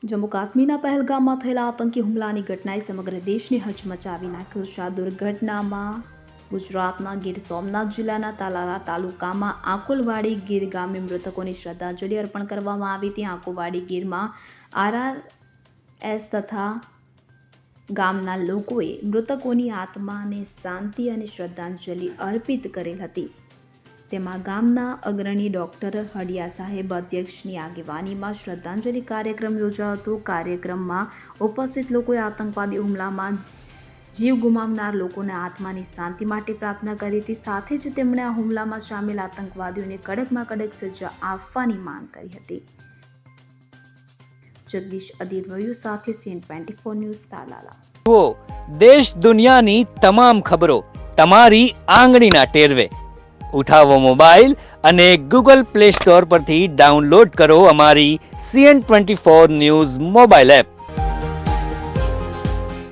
જમ્મુ કાશ્મીરના પહેલગામમાં થયેલા આતંકી હુમલાની ઘટનાએ સમગ્ર દેશને હચમચાવી નાખ્યો છે. આ દુર્ઘટનામાં ગુજરાતના ગીર સોમનાથ જિલ્લાના તાલાલા તાલુકામાં આંકોલવાડી ગીર ગામે મૃતકોને શ્રદ્ધાંજલિ અર્પણ કરવામાં આવી હતી. આંકોલવાડી ગીરમાં RRS તથા ગામના લોકોએ મૃતકોની આત્માને શાંતિ અને શ્રદ્ધાંજલિ અર્પિત કરેલ હતી. તેમાં ગામના અગ્રણી ડોક્ટર હડિયા સાહેબ અધ્યક્ષની આગેવાનીમાં શ્રદ્ધાંજલિ કાર્યક્રમ યોજાયો હતો. કાર્યક્રમમાં ઉપસ્થિત લોકોએ આતંકવાદી હુમલામાં જીવ ગુમાવનાર લોકોના આત્માની શાંતિ માટે પ્રાર્થના કરી હતી. સાથે જ તેમણે આ હુમલામાં સામેલ આતંકવાદીઓને કડકમાં કડક સજા આપવાની માંગ કરી હતી. જગદીશ અધીર સાથે CN24 ન્યૂઝ તાલાલા. દેશ દુનિયાની તમામ ખબરો તમારી આંગળીના ટેરવે. ઉઠાવો મોબાઈલ અને Google Play Store પરથી ડાઉનલોડ કરો અમારી CN24 ન્યૂઝ મોબાઈલ એપ.